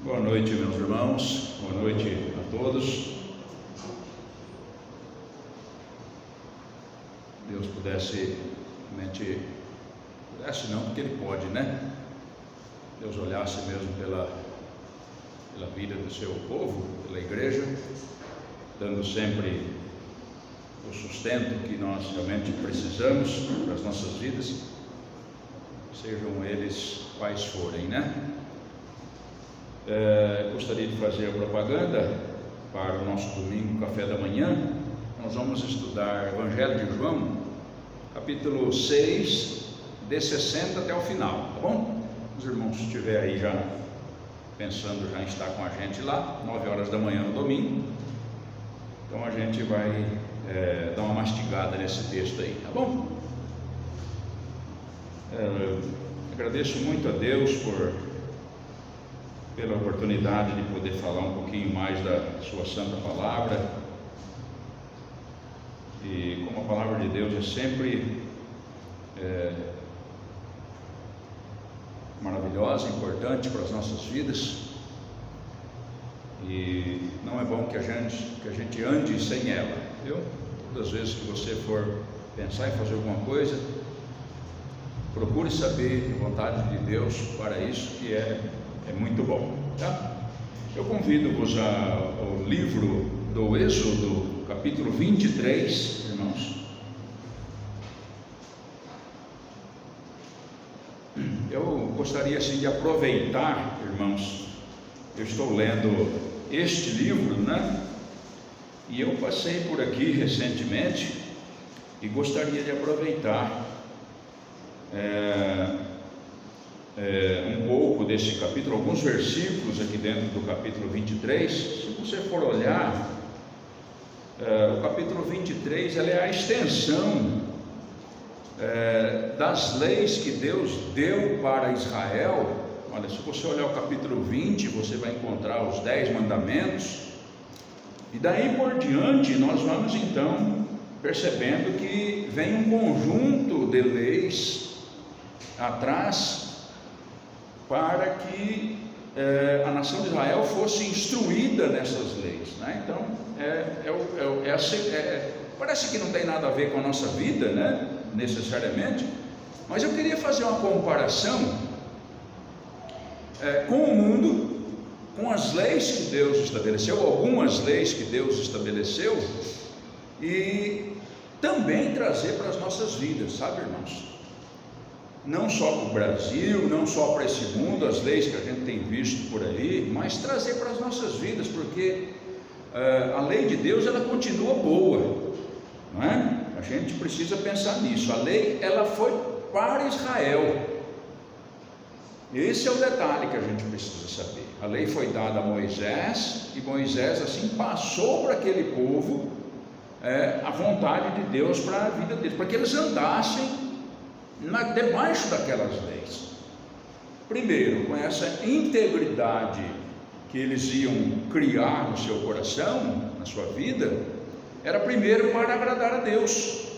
Boa noite, meus irmãos, boa noite a todos. Deus pudesse não, porque Ele pode, né? Deus olhasse mesmo pela vida do seu povo, pela igreja, dando sempre o sustento que nós realmente precisamos para as nossas vidas, sejam eles quais forem, né? Gostaria de fazer a propaganda para o nosso domingo, café da manhã. Nós vamos estudar Evangelho de João, capítulo 6, de 60 até o final, tá bom? Os irmãos, se estiver aí já pensando já em estar com a gente lá, 9 horas da manhã no domingo, então a gente vai dar uma mastigada nesse texto aí, tá bom? Agradeço muito a Deus pela oportunidade de poder falar um pouquinho mais da sua santa palavra. E como a palavra de Deus é sempre maravilhosa, importante para as nossas vidas, e não é bom que a gente ande sem ela, viu? Todas as vezes que você for pensar em fazer alguma coisa, procure saber a vontade de Deus para isso, que é muito bom, tá? Eu convido-vos ao livro do Êxodo, capítulo 23, irmãos. Eu gostaria assim de aproveitar, irmãos, eu estou lendo este livro, né? E eu passei por aqui recentemente e gostaria de aproveitar um pouco desse capítulo, alguns versículos aqui dentro do capítulo 23. Se você for olhar, o capítulo 23 ela é a extensão das leis que Deus deu para Israel. Olha, se você olhar o capítulo 20, você vai encontrar os 10 mandamentos, e daí por diante nós vamos então percebendo que vem um conjunto de leis atrás para que a nação de Israel fosse instruída nessas leis, né? Então parece que não tem nada a ver com a nossa vida, né, necessariamente, mas eu queria fazer uma comparação com o mundo, com as leis que Deus estabeleceu, algumas leis que Deus estabeleceu, e também trazer para as nossas vidas, sabe, irmãos? Não só para o Brasil, não só para esse mundo, as leis que a gente tem visto por aí, mas trazer para as nossas vidas, porque a lei de Deus ela continua boa, não é? A gente precisa pensar nisso. A lei ela foi para Israel. Esse é o detalhe que a gente precisa saber. A lei foi dada a Moisés, e Moisés assim passou para aquele povo a vontade de Deus para a vida deles, para que eles andassem debaixo daquelas leis. Primeiro, com essa integridade que eles iam criar no seu coração, na sua vida, era primeiro para agradar a Deus.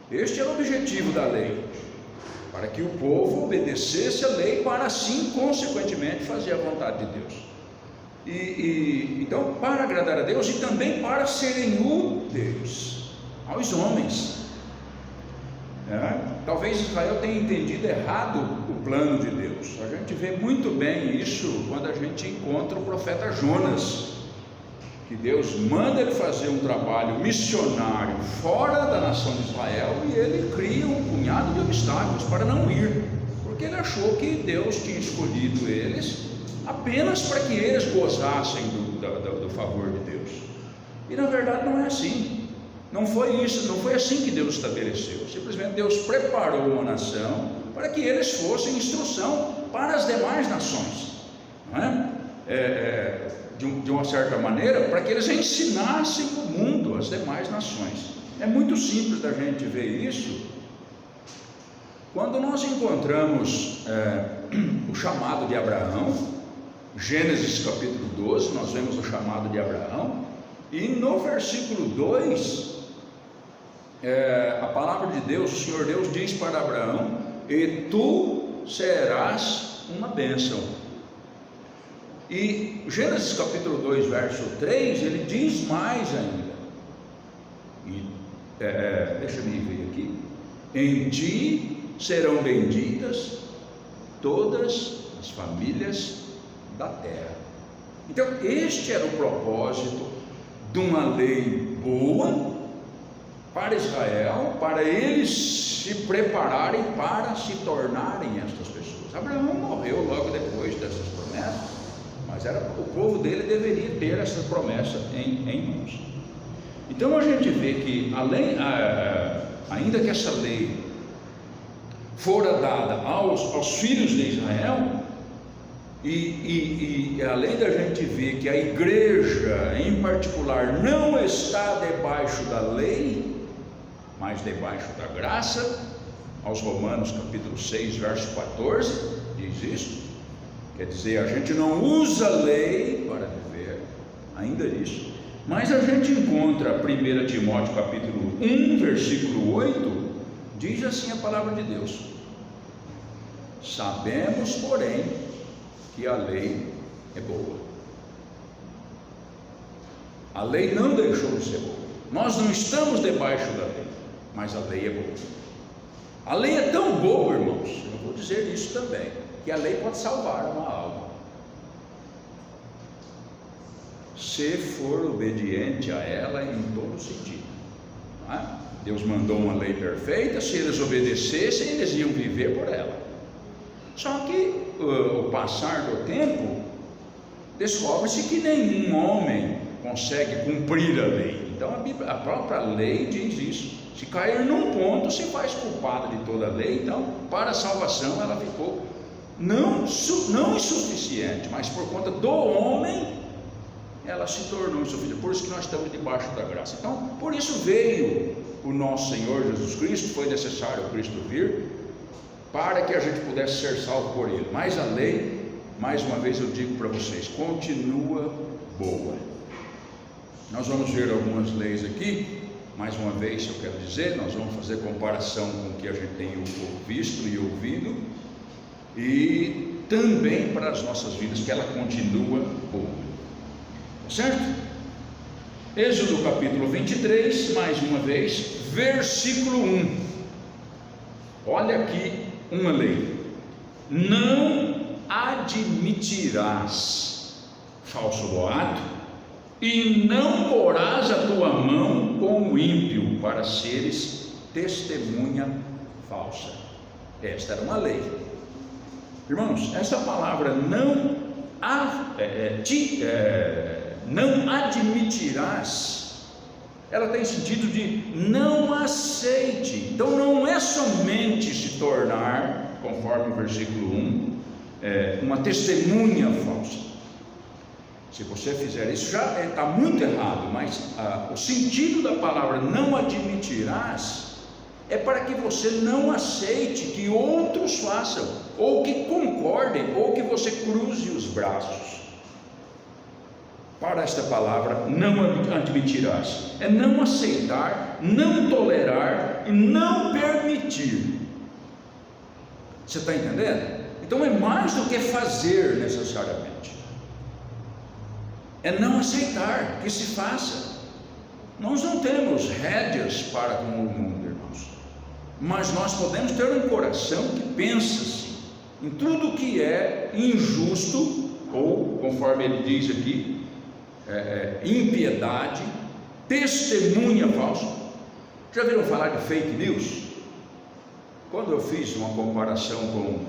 Este era o objetivo da lei, para que o povo obedecesse a lei, para assim, consequentemente, fazer a vontade de Deus. Então, para agradar a Deus e também para serem úteis aos homens. Talvez Israel tenha entendido errado o plano de Deus. A gente vê muito bem isso quando a gente encontra o profeta Jonas, que Deus manda ele fazer um trabalho missionário fora da nação de Israel, e ele cria um punhado de obstáculos para não ir, porque ele achou que Deus tinha escolhido eles apenas para que eles gozassem do favor de Deus. E na verdade não é assim. Não foi isso, não foi assim que Deus estabeleceu. Simplesmente Deus preparou uma nação para que eles fossem instrução para as demais nações, não é? De uma certa maneira, para que eles ensinassem o mundo, as demais nações. É muito simples da gente ver isso quando nós encontramos o chamado de Abraão. Gênesis capítulo 12, nós vemos o chamado de Abraão, e no versículo 2, a palavra de Deus, o Senhor Deus diz para Abraão: e tu serás uma bênção. E Gênesis capítulo 2, verso 3, ele diz mais ainda. E, deixa eu ver aqui. Em ti serão benditas todas as famílias da terra. Então, este era o propósito de uma lei boa para Israel, para eles se prepararem para se tornarem estas pessoas. Abraão morreu logo depois dessas promessas, mas o povo dele deveria ter essa promessa em mãos. Então a gente vê que, ainda que essa lei fora dada aos filhos de Israel, e além da gente ver que a igreja em particular não está debaixo da lei, mas debaixo da graça, aos Romanos capítulo 6, verso 14, diz isso. Quer dizer, a gente não usa a lei para viver, ainda isso. Mas a gente encontra 1 Timóteo capítulo 1, versículo 8, diz assim a palavra de Deus: sabemos, porém, que a lei é boa. A lei não deixou de ser boa. Nós não estamos debaixo da lei, mas a lei é boa. A lei é tão boa, irmãos, eu vou dizer isso também, que a lei pode salvar uma alma, se for obediente a ela em todo sentido, não é? Deus mandou uma lei perfeita, se eles obedecessem, eles iam viver por ela. Só que o passar do tempo, descobre-se que nenhum homem consegue cumprir a lei. Então a própria lei diz isso: se cair num ponto, se faz culpado de toda a lei. Então, para a salvação, ela ficou não insuficiente, mas por conta do homem, ela se tornou insuficiente. Por isso que nós estamos debaixo da graça. Então, por isso veio o nosso Senhor Jesus Cristo. Foi necessário o Cristo vir, para que a gente pudesse ser salvo por Ele. Mas a lei, mais uma vez eu digo para vocês, continua boa. Nós vamos ver algumas leis aqui. Mais uma vez eu quero dizer, nós vamos fazer comparação com o que a gente tem visto e ouvido, e também para as nossas vidas, que ela continua boa, certo? Êxodo capítulo 23, mais uma vez, versículo 1. Olha aqui uma lei: não admitirás falso boato, e não porás a tua mão com o ímpio, para seres testemunha falsa. Esta era uma lei. Irmãos, essa palavra não admitirás, ela tem sentido de não aceite. Então não é somente se tornar, conforme o versículo 1, uma testemunha falsa. Se você fizer isso, já está muito errado, mas o sentido da palavra não admitirás é para que você não aceite que outros façam, ou que concordem, ou que você cruze os braços. Para esta palavra, não admitirás, é não aceitar, não tolerar e não permitir. Você está entendendo? Então é mais do que fazer necessariamente, é não aceitar que se faça. Nós não temos rédeas para com o mundo, irmãos, mas nós podemos ter um coração que pensa assim, em tudo que é injusto, ou conforme ele diz aqui, impiedade, testemunha falsa. Já viram falar de fake news? Quando eu fiz uma comparação com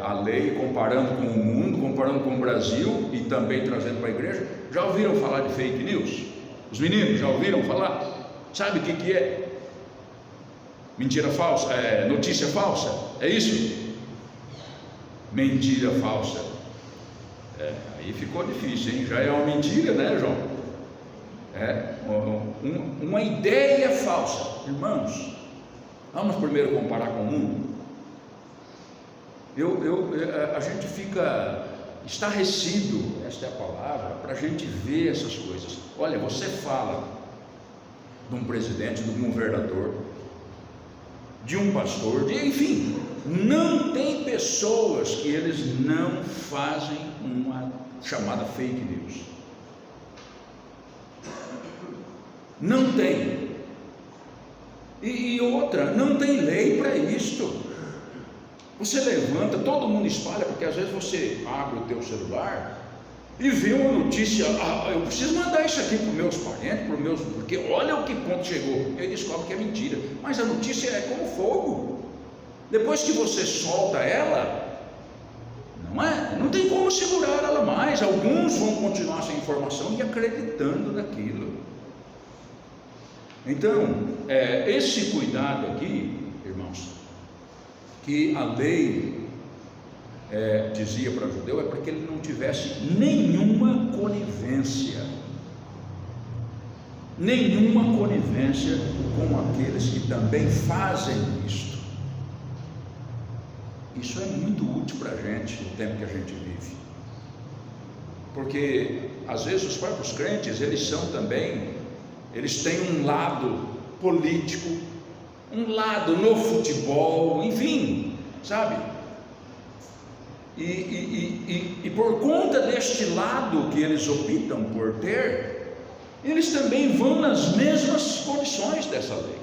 a lei, comparando com o mundo, comparando com o Brasil e também trazendo para a igreja, já ouviram falar de fake news? Os meninos já ouviram falar? Sabe o que é? Mentira falsa, notícia falsa, é isso? Mentira falsa. Aí ficou difícil, hein? Já é uma mentira, né, João? Uma ideia falsa. Irmãos, vamos primeiro comparar com o mundo. A gente fica estarrecido, esta é a palavra, para a gente ver essas coisas. Olha, você fala de um presidente, de um governador, de um pastor, enfim, não tem pessoas que eles não fazem uma chamada fake news. Não tem. E outra, não tem lei para isto. Você levanta, todo mundo espalha, porque às vezes você abre o teu celular e vê uma notícia, eu preciso mandar isso aqui para os meus parentes, porque olha o que ponto chegou, e aí descobre que é mentira, mas a notícia é como fogo, depois que você solta ela, não tem como segurar ela mais, alguns vão continuar sem informação e acreditando naquilo. Então, esse cuidado aqui, irmãos, que a lei dizia para o judeu, é para que ele não tivesse nenhuma conivência com aqueles que também fazem isto. Isso é muito útil para a gente no tempo que a gente vive, porque às vezes os próprios crentes, eles têm um lado político, um lado no futebol, enfim, sabe? E por conta deste lado que eles optam por ter, eles também vão nas mesmas condições dessa lei,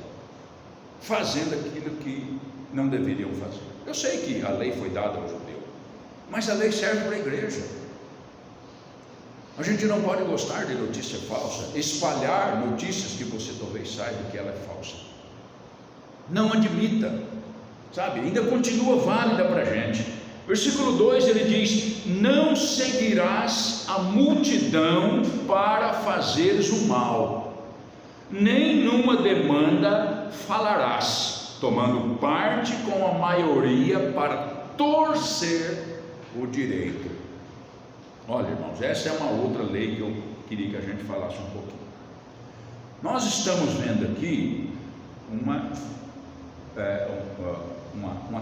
fazendo aquilo que não deveriam fazer. Eu sei que a lei foi dada ao judeu, mas a lei serve para a igreja. A gente não pode gostar de notícia falsa, espalhar notícias que você talvez saiba que ela é falsa. Não admita, sabe? Ainda continua válida para a gente. Versículo 2 ele diz: não seguirás a multidão para fazeres o mal, nem numa demanda falarás, tomando parte com a maioria para torcer o direito. Olha, irmãos, essa é uma outra lei que eu queria que a gente falasse um pouquinho. Nós estamos vendo aqui uma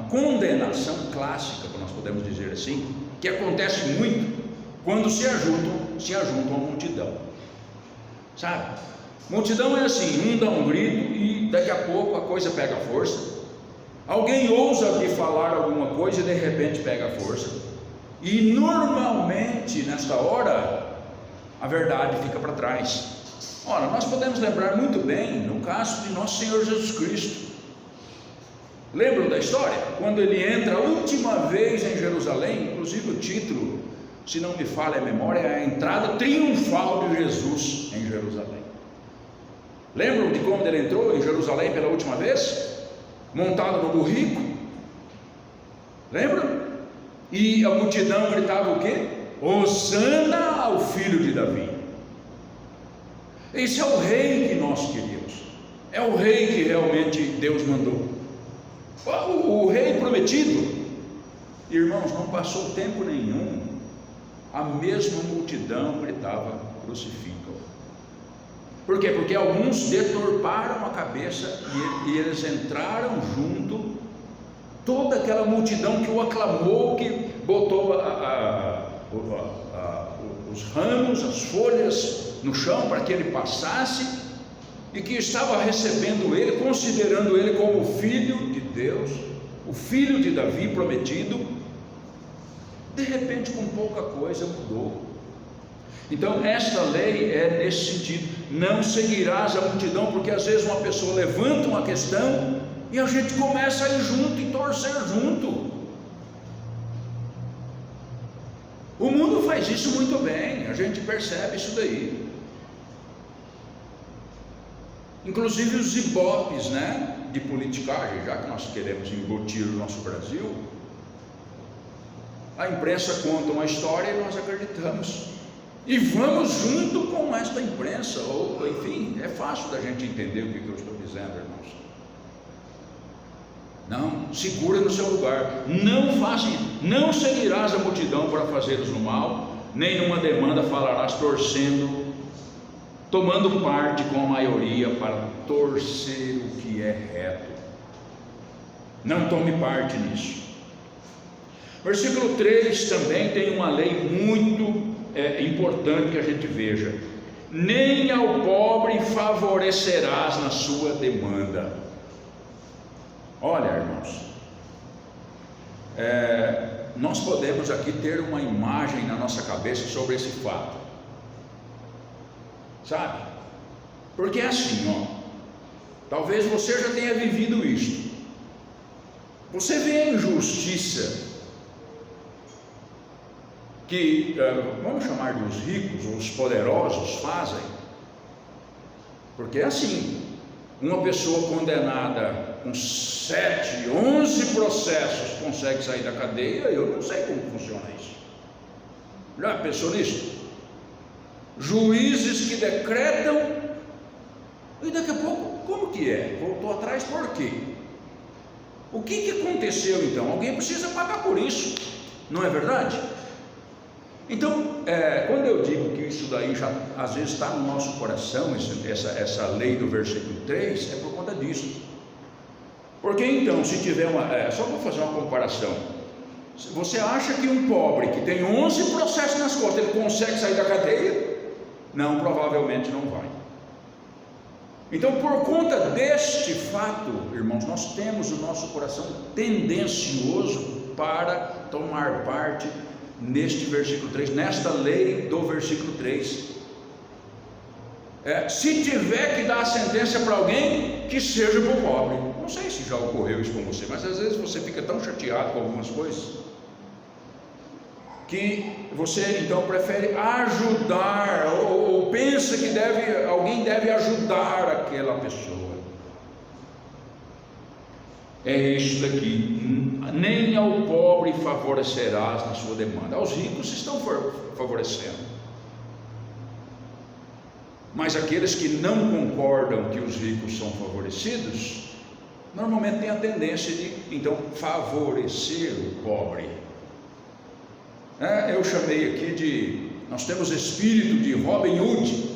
condenação clássica, nós podemos dizer assim, que acontece muito quando se ajuntam a multidão, sabe? Multidão é assim, um dá um grito e daqui a pouco a coisa pega força, alguém ousa aqui falar alguma coisa e de repente pega força, e normalmente nesta hora a verdade fica para trás. Ora, nós podemos lembrar muito bem no caso de nosso Senhor Jesus Cristo. Lembram da história? Quando ele entra a última vez em Jerusalém, inclusive o título, se não me falha a memória, é a entrada triunfal de Jesus em Jerusalém. Lembram de como ele entrou em Jerusalém pela última vez? Montado no burrico. Lembram? E a multidão gritava o quê? Hosana ao filho de Davi. Esse é o rei que nós queríamos, é o rei que realmente Deus mandou, o rei prometido. Irmãos, não passou tempo nenhum, a mesma multidão gritava: crucificam. Por quê? Porque alguns deturparam a cabeça e eles entraram junto, toda aquela multidão que o aclamou, que botou os ramos, as folhas no chão para que ele passasse, e que estava recebendo ele, considerando ele como o filho de Deus, o filho de Davi prometido. De repente, com pouca coisa, mudou. Então esta lei é nesse sentido: não seguirás a multidão, porque às vezes uma pessoa levanta uma questão e a gente começa a ir junto e torcer junto. O mundo faz isso muito bem, a gente percebe isso daí. Inclusive os ibopes, de politicagem, já que nós queremos embutir o nosso Brasil, a imprensa conta uma história e nós acreditamos, e vamos junto com esta imprensa, ou enfim, é fácil da gente entender o que eu estou dizendo, irmãos. Não, segura no seu lugar, não seguirás a multidão para fazeres o mal, nem numa demanda falarás tomando parte com a maioria para torcer o que é reto. Não tome parte nisso. Versículo 3 também tem uma lei muito importante que a gente veja: nem ao pobre favorecerás na sua demanda. Olha, irmãos, nós podemos aqui ter uma imagem na nossa cabeça sobre esse fato, sabe? Porque é assim, ó, talvez você já tenha vivido isto. Você vê a injustiça que, vamos chamar de os ricos ou os poderosos fazem, porque é assim, uma pessoa condenada com 7, 11 processos consegue sair da cadeia. Eu não sei como funciona isso. Já pensou nisso? Juízes que decretam e daqui a pouco, como que é? Voltou atrás por quê? O que aconteceu então? Alguém precisa pagar por isso, não é verdade? Então, quando eu digo que isso daí já às vezes está no nosso coração, essa lei do versículo 3, é por conta disso. Porque então, se tiver só vou fazer uma comparação. Você acha que um pobre que tem 11 processos nas costas, ele consegue sair da cadeia? Não, provavelmente não vai. Então, por conta deste fato, irmãos, nós temos o nosso coração tendencioso para tomar parte neste versículo 3, nesta lei do versículo 3. Se tiver que dar a sentença para alguém, que seja para o pobre. Não sei se já ocorreu isso com você, mas às vezes você fica tão chateado com algumas coisas que você então prefere ajudar, ou pensa que alguém deve ajudar aquela pessoa. É isso daqui: nem ao pobre favorecerás na sua demanda. Aos ricos estão favorecendo, mas aqueles que não concordam que os ricos são favorecidos, normalmente têm a tendência de então favorecer o pobre. Eu chamei aqui nós temos espírito de Robin Hood.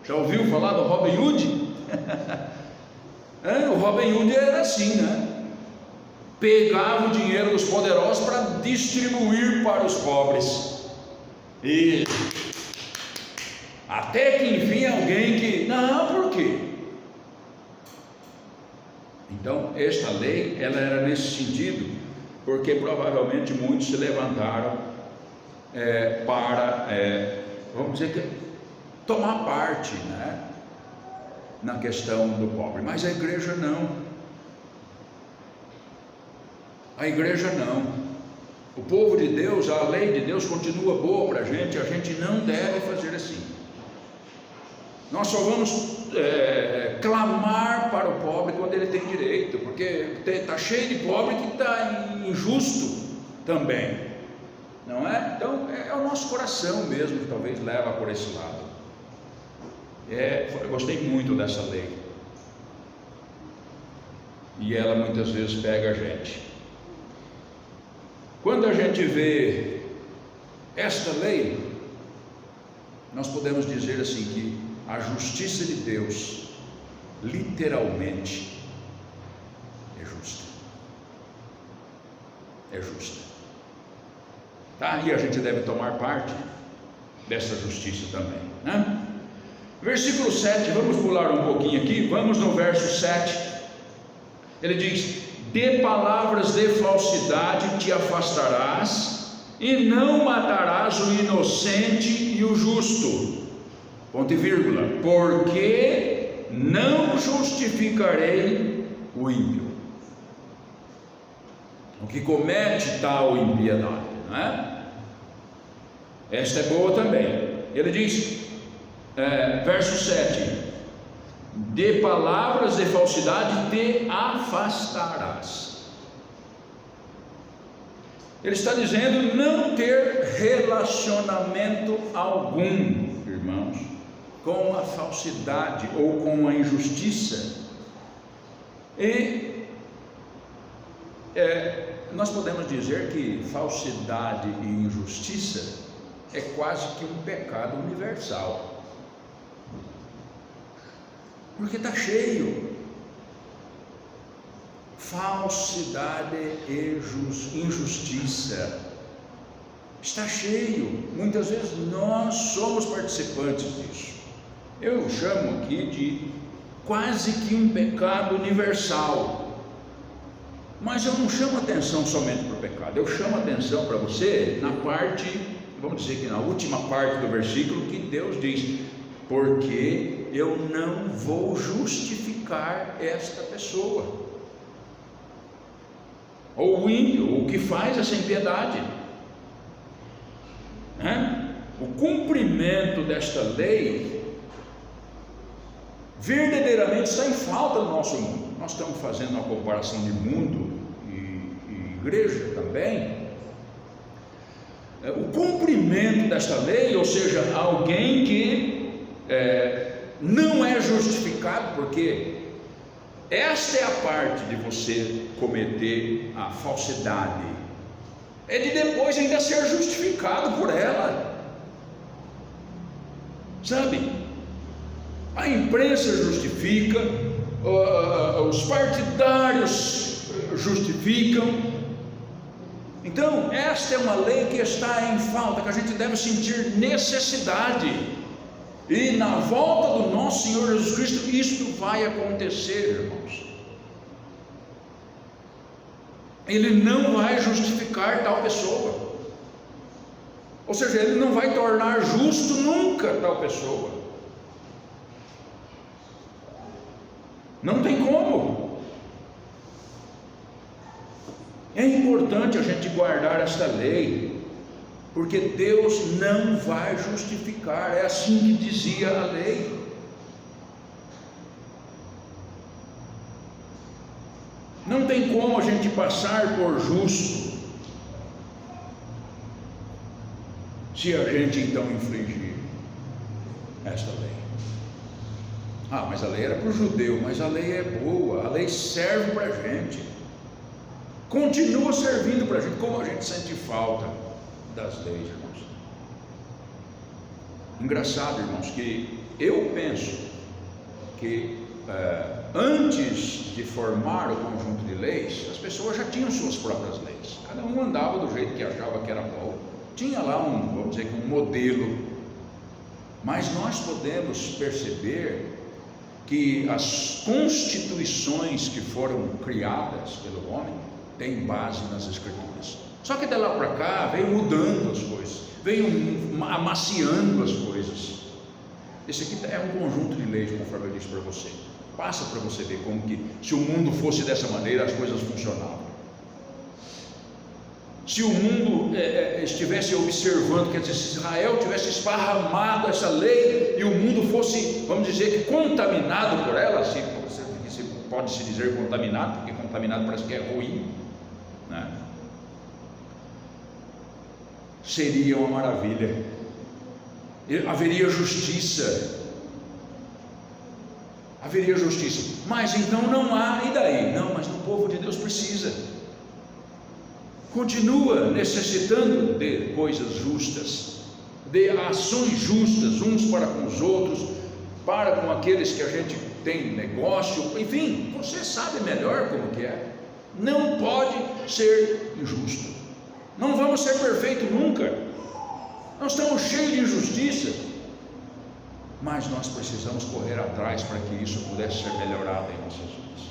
Já ouviu falar do Robin Hood? O Robin Hood era assim, né? Pegava o dinheiro dos poderosos para distribuir para os pobres. E até que enfim alguém que... Não, por quê? Então esta lei, ela era nesse sentido, porque provavelmente muitos se levantaram para, vamos dizer que, tomar parte, né, na questão do pobre. Mas a igreja não. A igreja não. O povo de Deus, a lei de Deus continua boa para a gente não deve fazer assim. Nós só vamos clamar para o pobre quando ele tem direito, porque está cheio de pobre que está injusto também, não é? Então é o nosso coração mesmo que talvez leva por esse lado. Eu gostei muito dessa lei, e ela muitas vezes pega a gente. Quando a gente vê esta lei, nós podemos dizer assim que a justiça de Deus literalmente é justa. É justa, tá? E a gente deve tomar parte dessa justiça também, né? Versículo 7, vamos pular um pouquinho aqui, vamos no verso 7. Ele diz: de palavras de falsidade te afastarás, e não matarás o inocente e o justo, ponto e vírgula, porque não justificarei o ímpio, o que comete tal impiedade, não é? Esta é boa também. Ele diz, verso 7: de palavras de falsidade te afastarás. Ele está dizendo não ter relacionamento algum, irmãos, com a falsidade ou com a injustiça. E nós podemos dizer que falsidade e injustiça é quase que um pecado universal, porque está cheio. Falsidade e injustiça está cheio. Muitas vezes nós somos participantes disso. Eu chamo aqui de quase que um pecado universal. Mas eu não chamo atenção somente para o pecado, eu chamo atenção para você na parte, vamos dizer que na última parte do versículo, que Deus diz: porque eu não vou justificar esta pessoa, ou o ímpio, o que faz essa impiedade. O cumprimento desta lei verdadeiramente está em falta no nosso mundo. Nós estamos fazendo uma comparação de mundo e igreja também. O cumprimento desta lei, ou seja, alguém que não é justificado, porque esta é a parte de você cometer a falsidade, é de depois ainda ser justificado por ela, sabe? A imprensa justifica, os partidários justificam. Então esta é uma lei que está em falta, que a gente deve sentir necessidade, e na volta do nosso Senhor Jesus Cristo isto vai acontecer, irmãos. Ele não vai justificar tal pessoa, ou seja, ele não vai tornar justo nunca tal pessoa. Não tem como. É importante a gente guardar esta lei, porque Deus não vai justificar, é assim que dizia a lei. Não tem como a gente passar por justo se a gente então infringir esta lei. Mas a lei era para o judeu, mas a lei é boa, a lei serve para a gente, continua servindo para a gente. Como a gente sente falta das leis, irmãos. Engraçado, irmãos, que eu penso que antes de formar o conjunto de leis, as pessoas já tinham suas próprias leis, cada um andava do jeito que achava que era bom, tinha lá vamos dizer, um modelo, mas nós podemos perceber que as constituições que foram criadas pelo homem têm base nas Escrituras, só que de lá para cá veio mudando as coisas, veio amaciando as coisas. Esse aqui é um conjunto de leis, conforme eu disse para você. Passa para você ver como que, se o mundo fosse dessa maneira, as coisas funcionavam. Se o mundo estivesse observando, quer dizer, se Israel tivesse esparramado essa lei e o mundo fosse, vamos dizer que contaminado por ela, se pode se dizer contaminado, porque contaminado parece que é ruim, né? Seria uma maravilha, haveria justiça, mas então não há, e daí? Não, mas o povo de Deus precisa, continua necessitando de coisas justas, de ações justas, uns para com os outros, para com aqueles que a gente tem negócio, enfim, você sabe melhor como que é. Não pode ser injusto, não vamos ser perfeitos nunca, nós estamos cheios de injustiça, mas nós precisamos correr atrás para que isso pudesse ser melhorado em nossas vidas.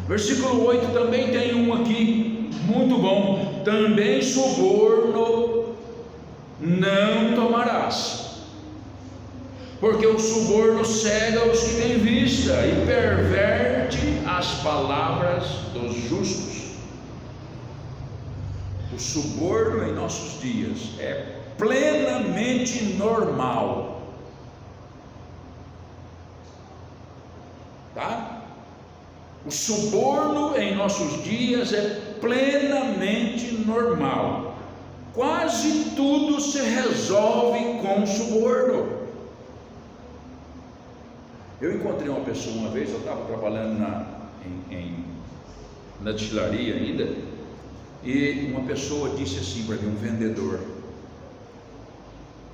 Versículo 8 também tem um aqui muito bom: também suborno não tomarás, porque o suborno cega os que têm vista e perverte as palavras dos justos. O suborno em nossos dias é plenamente normal, tá? O suborno em nossos dias é plenamente normal, quase tudo se resolve com suborno. Eu encontrei uma pessoa uma vez, eu estava trabalhando na destilaria ainda, e uma pessoa disse assim para mim, um vendedor: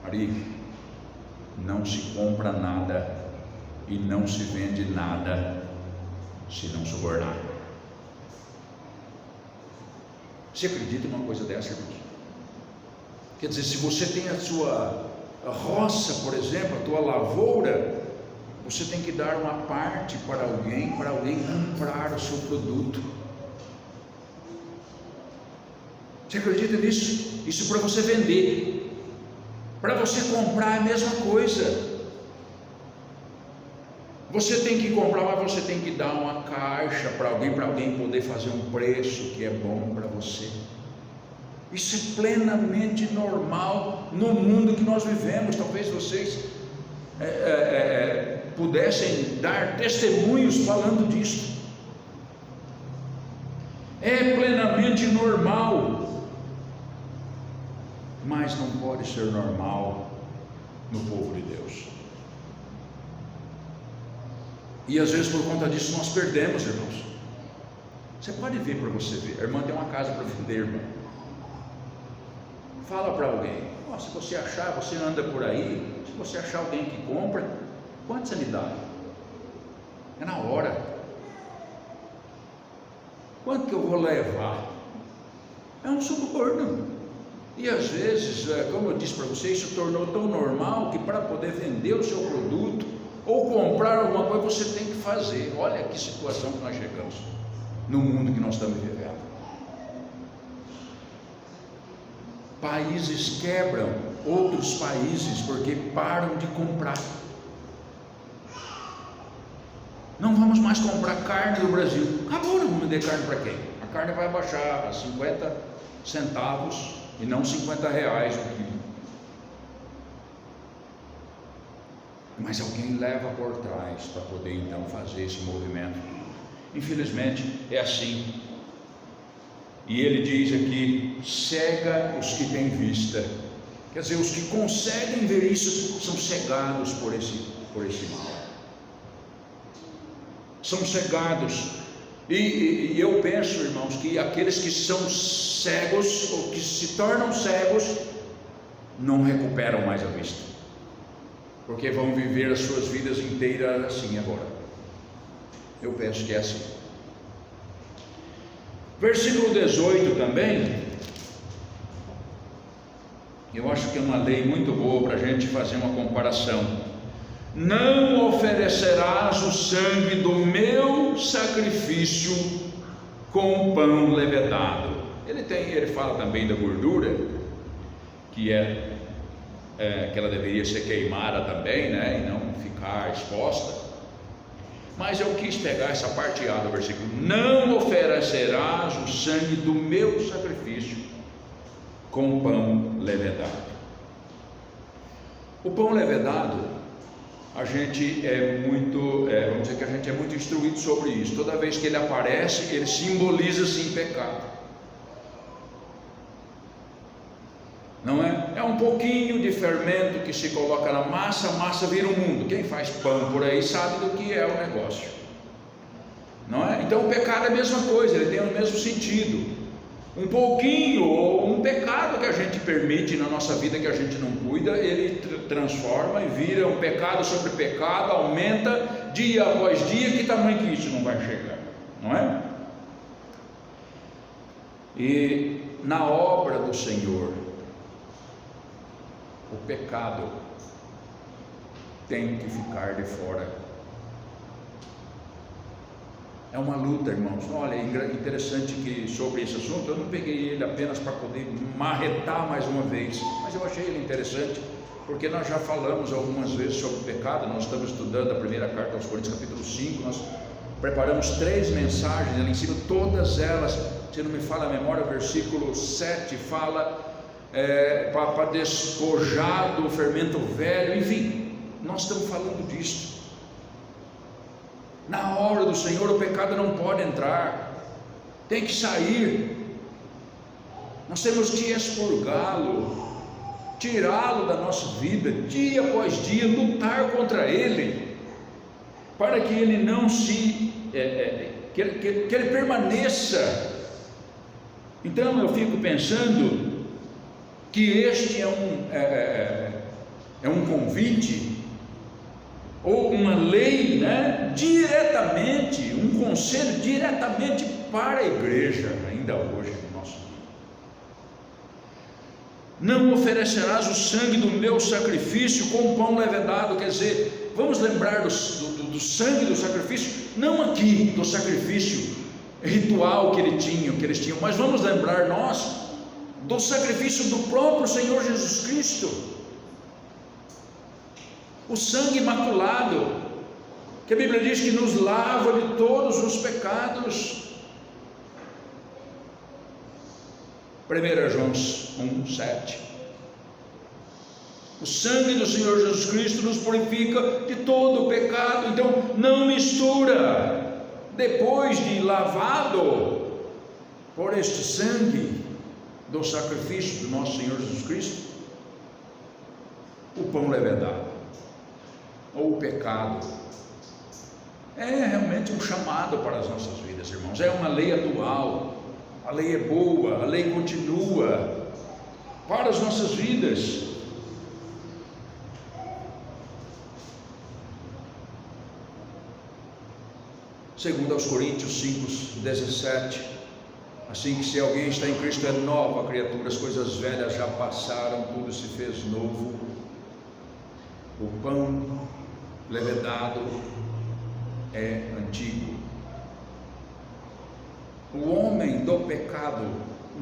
Ari, não se compra nada e não se vende nada se não subornar. Você acredita em uma coisa dessa, irmãos? Quer dizer, se você tem a sua roça, por exemplo, a tua lavoura, você tem que dar uma parte para alguém comprar o seu produto. Você acredita nisso? Isso para você vender. Para você comprar é a mesma coisa. Você tem que comprar, mas você tem que dar uma caixa para alguém poder fazer um preço que é bom para você. Isso é plenamente normal no mundo que nós vivemos. Talvez vocês pudessem dar testemunhos falando disso. É plenamente normal, mas não pode ser normal no povo de Deus. E às vezes por conta disso nós perdemos, irmãos. Você pode ver para você ver. A irmã tem uma casa para vender, irmão. Fala para alguém: oh, se você achar, você anda por aí, se você achar alguém que compra, quanto você me dá? É na hora. Quanto que eu vou levar? É um suborno. E às vezes, como eu disse para você, isso tornou tão normal que para poder vender o seu produto ou comprar alguma coisa, você tem que fazer. Olha que situação que nós chegamos no mundo que nós estamos vivendo. Países quebram outros países porque param de comprar. Não vamos mais comprar carne do Brasil. Acabou, não vamos vender carne para quem? A carne vai baixar a 50 centavos e não 50 reais o quilo. Mas alguém leva por trás para poder então fazer esse movimento. Infelizmente é assim. E ele diz aqui: cega os que têm vista. Quer dizer, os que conseguem ver isso são cegados por esse mal. São cegados. E eu penso, irmãos, que aqueles que são cegos ou que se tornam cegos não recuperam mais a vista, porque vão viver as suas vidas inteiras assim agora. Eu penso que é assim. Versículo 18 também, eu acho que é uma lei muito boa para a gente fazer uma comparação. Não oferecerás o sangue do meu sacrifício com pão levedado. Ele fala também da gordura, que que ela deveria ser queimada também, né, e não ficar exposta. Mas eu quis pegar essa parte A do versículo: não oferecerás o sangue do meu sacrifício com pão levedado. O pão levedado, a gente vamos dizer que a gente é muito instruído sobre isso. Toda vez que ele aparece, ele simboliza sim pecado. Não é? É um pouquinho de fermento que se coloca na massa, a massa vira um mundo. Quem faz pão por aí sabe do que é o negócio. Não é? Então o pecado é a mesma coisa, ele tem o mesmo sentido. Um pouquinho, ou um pecado que a gente permite na nossa vida, que a gente não cuida, ele transforma e vira um pecado sobre pecado, aumenta dia após dia. Que tamanho que isso não vai chegar, não é? E na obra do Senhor, o pecado tem que ficar de fora. É uma luta, irmãos. Olha, é interessante que sobre esse assunto eu não peguei ele apenas para poder marretar mais uma vez, mas eu achei ele interessante, porque nós já falamos algumas vezes sobre o pecado. Nós estamos estudando a primeira carta aos Coríntios, capítulo 5, nós preparamos 3 mensagens ali em cima, todas elas, se não me falha a memória, o versículo 7 fala para despojar do fermento velho, enfim, nós estamos falando disso. Na obra do Senhor o pecado não pode entrar, tem que sair. Nós temos que expurgá-lo, tirá-lo da nossa vida, dia após dia, lutar contra ele, para que ele não que ele permaneça. Então eu fico pensando que este é um convite, ou uma lei, né, diretamente, um conselho diretamente para a igreja, ainda hoje no nosso dia. Não oferecerás o sangue do meu sacrifício com pão levedado. Quer dizer, vamos lembrar do sangue do sacrifício, não aqui do sacrifício ritual que eles tinham, mas vamos lembrar nós do sacrifício do próprio Senhor Jesus Cristo, o sangue imaculado, que a Bíblia diz que nos lava de todos os pecados. 1 João 1,7. O sangue do Senhor Jesus Cristo nos purifica de todo o pecado. Então não mistura, depois de lavado por este sangue do sacrifício do nosso Senhor Jesus Cristo, o pão levedado ou o pecado. É realmente um chamado para as nossas vidas, irmãos. É uma lei atual, a lei é boa, a lei continua para as nossas vidas. Segundo aos Coríntios 5:17, assim que se alguém está em Cristo é nova criatura, as coisas velhas já passaram, tudo se fez novo. O pão levedado é antigo. O homem do pecado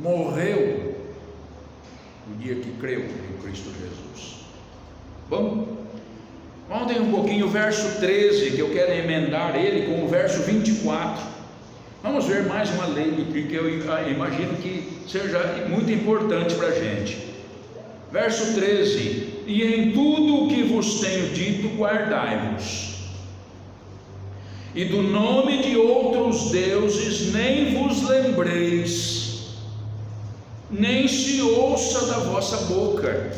morreu no dia que creu em Cristo Jesus. Bom, ontem um pouquinho o verso 13, que eu quero emendar ele com o verso 24. Vamos ver mais uma lei que eu imagino que seja muito importante para a gente. Verso 13: e em tudo o que vos tenho dito guardai-vos, e do nome de outros deuses nem vos lembreis, nem se ouça da vossa boca.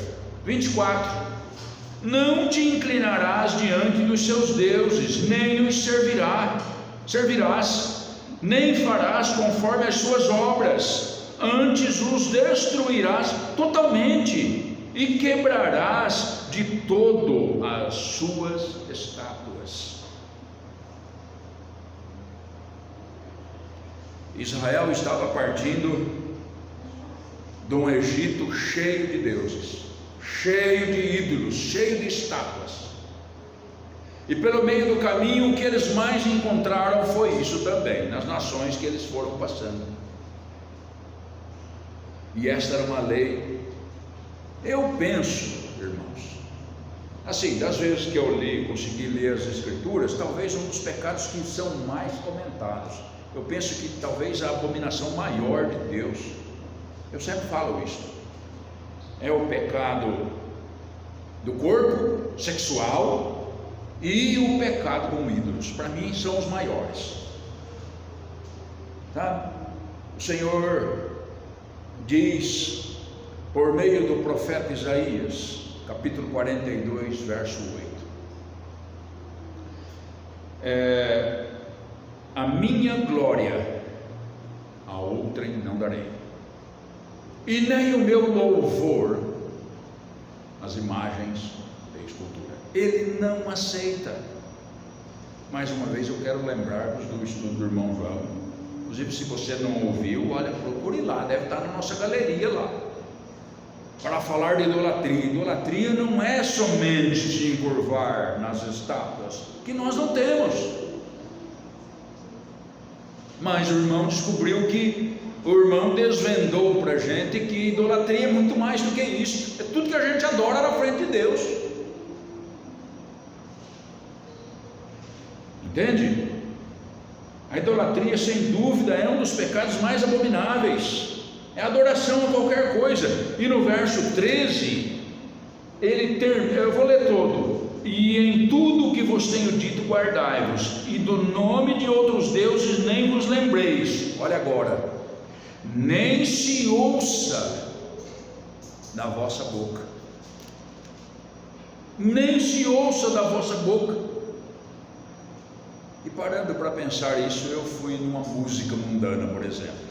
24: não te inclinarás diante dos seus deuses, nem os servirás, nem farás conforme as suas obras, antes os destruirás totalmente e quebrarás de todo as suas estátuas. Israel estava partindo de um Egito cheio de deuses, cheio de ídolos, cheio de estátuas, e pelo meio do caminho o que eles mais encontraram foi isso também, nas nações que eles foram passando. E esta era uma lei. Eu penso, irmãos, assim, das vezes que eu consegui ler as Escrituras, talvez um dos pecados que são mais comentados, eu penso que talvez a abominação maior de Deus, eu sempre falo isso, é o pecado do corpo sexual e o pecado com ídolos. Para mim são os maiores, tá? O Senhor diz por meio do profeta Isaías, capítulo 42, verso 8: a minha glória a outrem não darei, e nem o meu louvor às imagens de escultura. Ele não aceita. Mais uma vez eu quero lembrar-vos do estudo do irmão João. Inclusive, se você não ouviu, olha, procure lá, deve estar na nossa galeria lá, para falar de idolatria. Idolatria não é somente se encurvar nas estátuas, que nós não temos. Mas o irmão descobriu que, o irmão desvendou para a gente que idolatria é muito mais do que isso. É tudo que a gente adora na frente de Deus. Entende? A idolatria, sem dúvida, é um dos pecados mais abomináveis. É adoração a qualquer coisa. E no verso 13, eu vou ler todo: e em tudo o que vos tenho dito guardai-vos, e do nome de outros deuses nem vos lembreis. Olha agora: nem se ouça da vossa boca, nem se ouça da vossa boca. E parando para pensar isso, eu fui numa música mundana, por exemplo,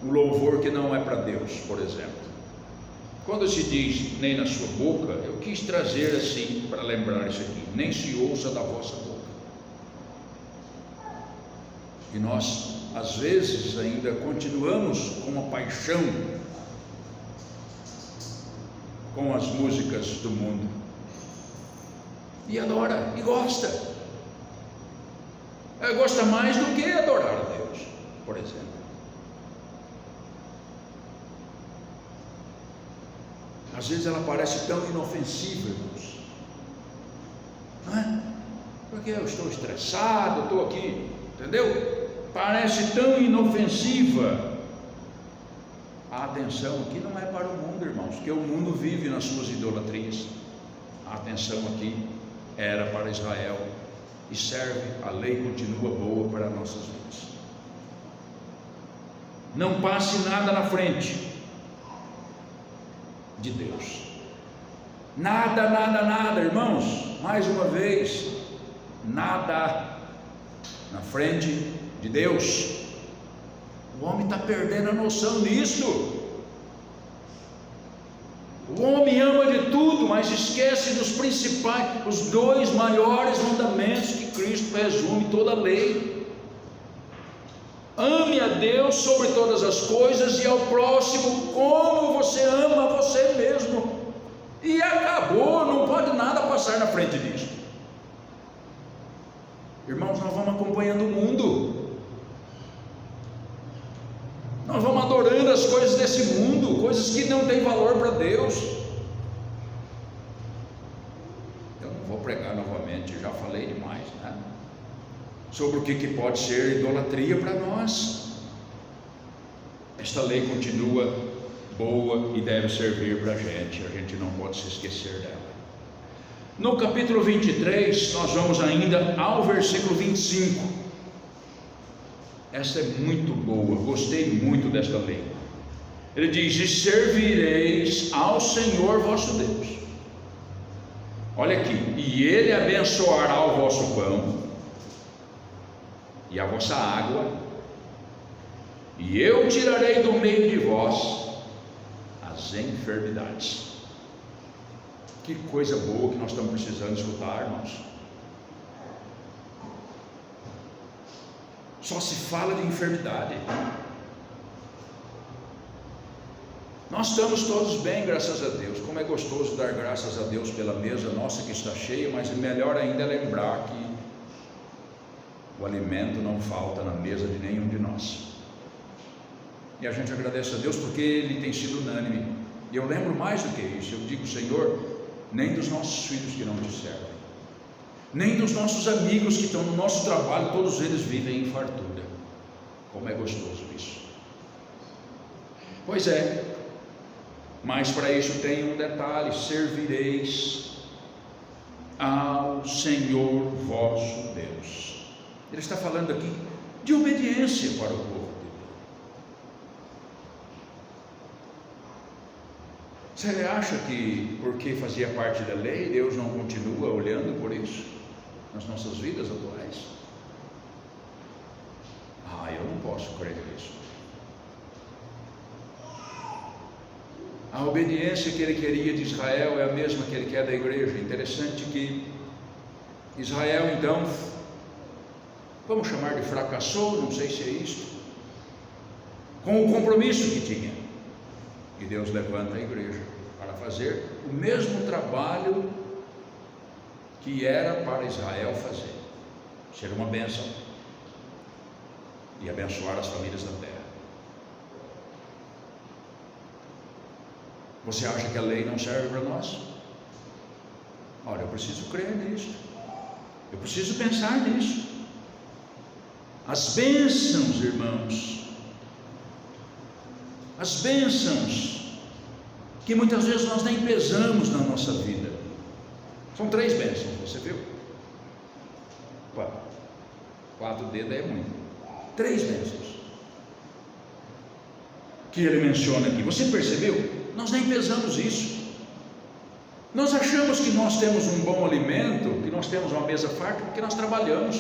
um louvor que não é para Deus, por exemplo. Quando se diz nem na sua boca, eu quis trazer assim, para lembrar isso aqui: nem se ouça da vossa boca. E nós, às vezes, ainda continuamos com uma paixão com as músicas do mundo, e adora, e gosta mais do que adorar a Deus. por exemplo. Às vezes ela parece tão inofensiva, irmãos, não é? Porque eu estou estressado, eu estou aqui, entendeu? Parece tão inofensiva. A atenção aqui não é para o mundo, irmãos, porque o mundo vive nas suas idolatrias. A atenção aqui era para Israel e serve, a lei continua boa para nossas vidas. Não passe nada na frente de Deus. Nada, nada, nada, irmãos, mais uma vez, nada na frente de Deus. O homem está perdendo a noção disto. O homem ama de tudo, mas esquece dos principais, os dois maiores mandamentos que Cristo resume toda a lei. Ame a Deus sobre todas as coisas e ao próximo como você ama a você mesmo. E acabou, não pode nada passar na frente disso. Irmãos, nós vamos acompanhando o mundo. Nós vamos adorando as coisas desse mundo, coisas que não têm valor para Deus. Eu não vou pregar novamente, já falei demais, né? Sobre o que pode ser idolatria para nós. Esta lei continua boa e deve servir para a gente não pode se esquecer dela. No capítulo 23, nós vamos ainda ao versículo 25. Essa é muito boa, gostei muito desta lei. Ele diz: e servireis ao Senhor vosso Deus. Olha aqui, e Ele abençoará o vosso pão e a vossa água, e eu tirarei do meio de vós as enfermidades. Que coisa boa que nós estamos precisando escutar, irmãos. Só se fala de enfermidade. Nós estamos todos bem, graças a Deus. Como é gostoso dar graças a Deus pela mesa nossa que está cheia, mas melhor ainda é lembrar que o alimento não falta na mesa de nenhum de nós. E a gente agradece a Deus porque Ele tem sido unânime. E eu lembro mais do que isso. Eu digo: Senhor, nem dos nossos filhos que não te servem, nem dos nossos amigos que estão no nosso trabalho, todos eles vivem em fartura. Como é gostoso isso. Pois é, mas para isso tem um detalhe: servireis ao Senhor vosso Deus. Ele está falando aqui de obediência para o povo de Deus. Você acha que porque fazia parte da lei, Deus não continua olhando por isso nas nossas vidas atuais? Eu não posso crer nisso. A obediência que Ele queria de Israel é a mesma que Ele quer da igreja. Interessante que Israel, então, vamos chamar de fracassou, não sei se é isto, com o compromisso que tinha. E Deus levanta a igreja para fazer o mesmo trabalho que era para Israel fazer, ser uma bênção e abençoar as famílias da terra. Você acha que a lei não serve para nós? Olha, eu preciso crer nisso, eu preciso pensar nisso. As bênçãos, irmãos, as bênçãos que muitas vezes nós nem pesamos na nossa vida. São 3 bênçãos, você viu? 4 dedos é muito. 3 bênçãos que ele menciona aqui. Você percebeu? Nós nem pesamos isso. Nós achamos que nós temos um bom alimento, que nós temos uma mesa farta, porque nós trabalhamos.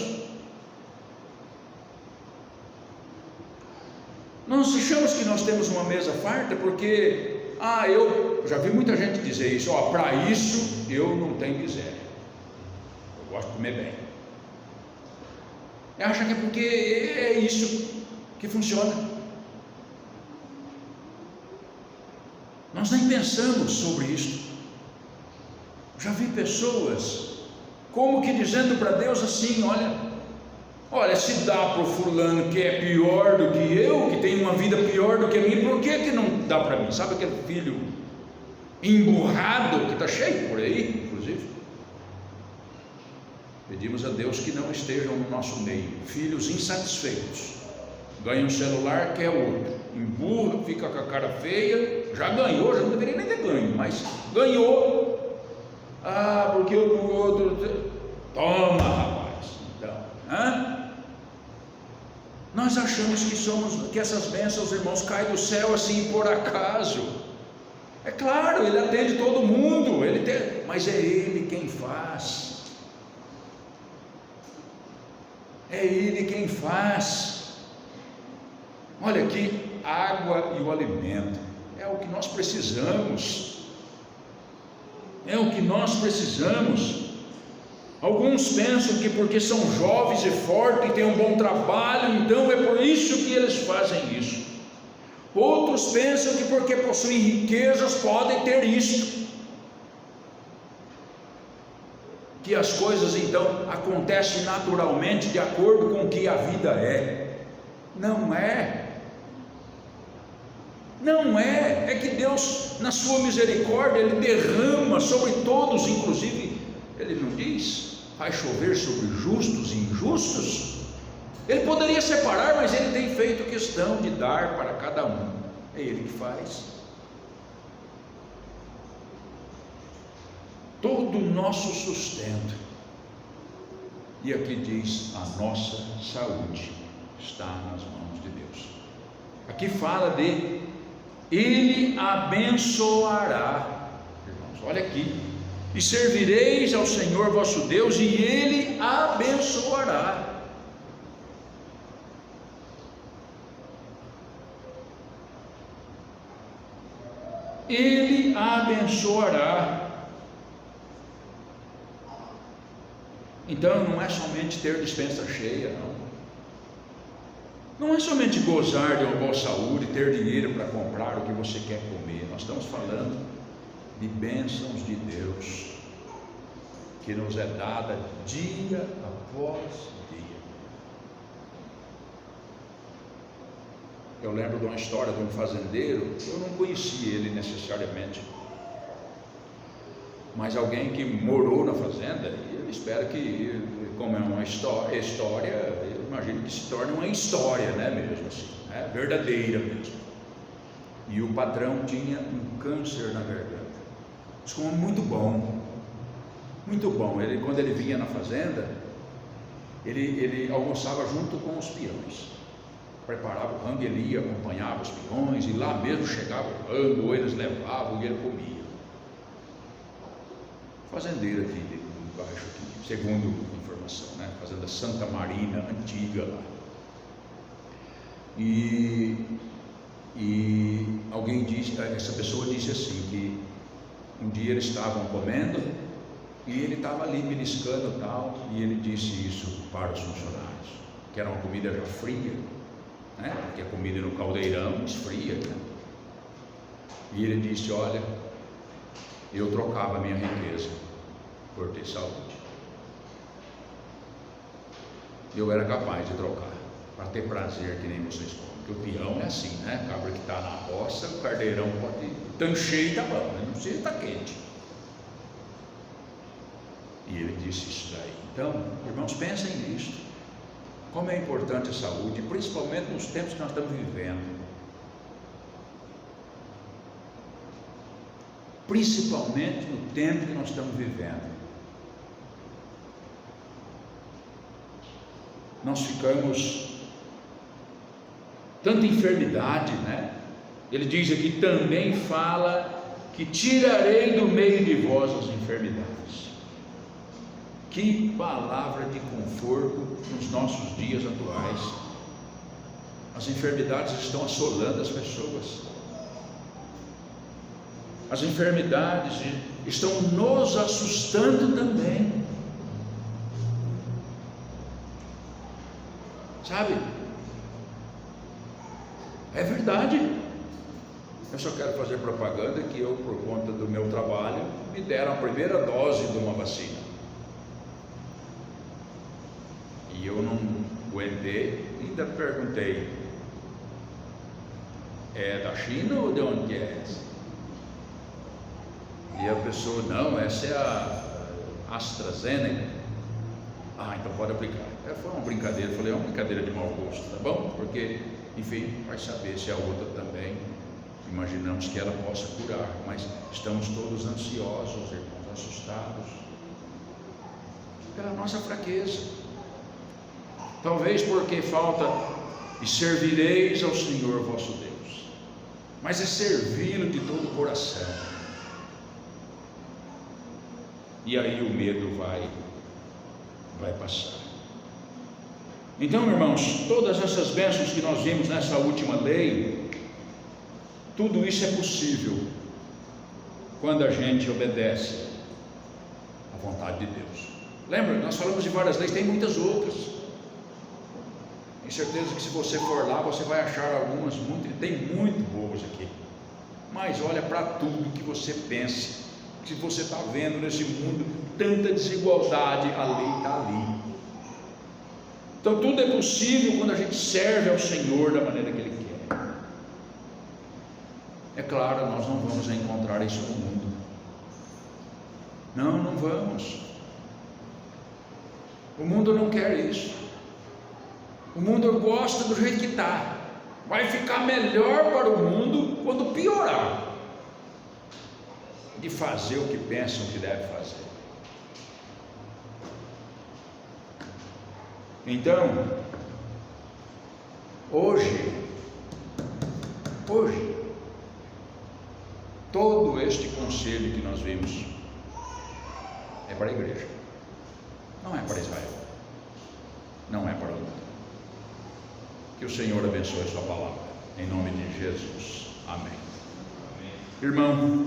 Nós achamos que nós temos uma mesa farta porque, eu já vi muita gente dizer isso: para isso eu não tenho miséria, eu gosto de comer bem. E acha que é porque é isso que funciona. Nós nem pensamos sobre isso. Já vi pessoas como que dizendo para Deus assim: olha, Olha, se dá para o fulano que é pior do que eu, que tem uma vida pior do que a minha, por que não dá para mim? Sabe aquele filho emburrado que está cheio por aí, inclusive? Pedimos a Deus que não estejam no nosso meio, filhos insatisfeitos, ganha um celular, quer outro, emburra, fica com a cara feia, já ganhou, já não deveria nem ter ganho, mas ganhou, porque o outro, toma rapaz, então, nós achamos que essas bênçãos, irmãos, caem do céu assim por acaso. É claro, Ele atende todo mundo, mas é Ele quem faz. É Ele quem faz. Olha aqui, água e o alimento é o que nós precisamos. É o que nós precisamos. Alguns pensam que porque são jovens e fortes e têm um bom trabalho, então é por isso que eles fazem isso. Outros pensam que porque possuem riquezas podem ter isto, que as coisas então acontecem naturalmente de acordo com o que a vida é. Não é. Não é. É que Deus, na sua misericórdia, Ele derrama sobre todos, inclusive, Ele não diz, faz chover sobre justos e injustos. Ele poderia separar, mas Ele tem feito questão de dar para cada um. É Ele que faz. Todo o nosso sustento, e aqui diz, a nossa saúde está nas mãos de Deus. Aqui fala de Ele abençoará, irmãos, olha aqui, e servireis ao Senhor vosso Deus, e Ele abençoará. Ele abençoará. Então não é somente ter despensa cheia, não é somente gozar de uma boa saúde, ter dinheiro para comprar o que você quer comer. Nós estamos falando de bênçãos de Deus, que nos é dada dia após dia. Eu lembro de uma história de um fazendeiro, eu não conhecia ele necessariamente, mas alguém que morou na fazenda, e ele espera que, como é uma história, eu imagino que se torne uma história, né, mesmo assim, né, verdadeira mesmo. E o patrão tinha um câncer na garganta. Isso como muito bom, muito bom. Quando ele vinha na fazenda, ele almoçava junto com os peões, preparava o rango, ele ia, acompanhava os peões, e lá mesmo chegava o rango, ou eles levavam e ele comia. Fazendeiro aqui embaixo, aqui, segundo informação, né? Fazenda Santa Marina, antiga lá. E alguém disse, essa pessoa disse assim, que um dia eles estavam comendo e ele estava ali beliscando tal, e ele disse isso para os funcionários, que era uma comida já fria, né? Porque a comida no caldeirão esfria, né? E ele disse, olha, eu trocava a minha riqueza por ter saúde. Eu era capaz de trocar para ter prazer, que nem vocês comem. Porque o peão é assim, né? A cabra que está na roça, o carneirão pode tão cheio, tá bom, mas não precisa estar quente. E ele disse isso daí. Então, irmãos, pensem nisso. Como é importante a saúde, principalmente nos tempos que nós estamos vivendo. Principalmente no tempo que nós estamos vivendo. Nós ficamos tanta enfermidade, né? Ele diz aqui, também fala que tirarei do meio de vós as enfermidades. Que palavra de conforto nos nossos dias atuais. As enfermidades estão assolando as pessoas. As enfermidades estão nos assustando também. Sabe? É verdade. Eu só quero fazer propaganda que eu, por conta do meu trabalho, me deram a primeira dose de uma vacina. E eu aguentei, ainda perguntei: é da China ou de onde é essa? E a pessoa: não, essa é a AstraZeneca. Ah, então pode aplicar. Foi uma brincadeira, falei, é uma brincadeira de mau gosto, tá bom? Porque, enfim, vai saber se a outra também, imaginamos que ela possa curar, mas estamos todos ansiosos, irmãos, assustados, pela nossa fraqueza. Talvez porque falta: e servireis ao Senhor vosso Deus. Mas é servi-lo de todo o coração. E aí o medo vai passar. Então, irmãos, todas essas bênçãos que nós vimos nessa última lei, tudo isso é possível quando a gente obedece à vontade de Deus. Lembra, nós falamos de várias leis, tem muitas outras. Tenho certeza que se você for lá, você vai achar algumas, tem muito boas aqui. Mas olha para tudo que você pensa. Se você está vendo nesse mundo tanta desigualdade, a lei está ali. Então tudo é possível quando a gente serve ao Senhor da maneira que Ele quer. É claro, nós não vamos encontrar isso no mundo. Não vamos. O mundo não quer isso. O mundo gosta do jeito que está. Vai ficar melhor para o mundo quando piorar de fazer o que pensam que deve fazer. Então, hoje, todo este conselho que nós vimos é para a igreja, não é para Israel, não é para o mundo. Que o Senhor abençoe a sua palavra, em nome de Jesus, amém. Irmão,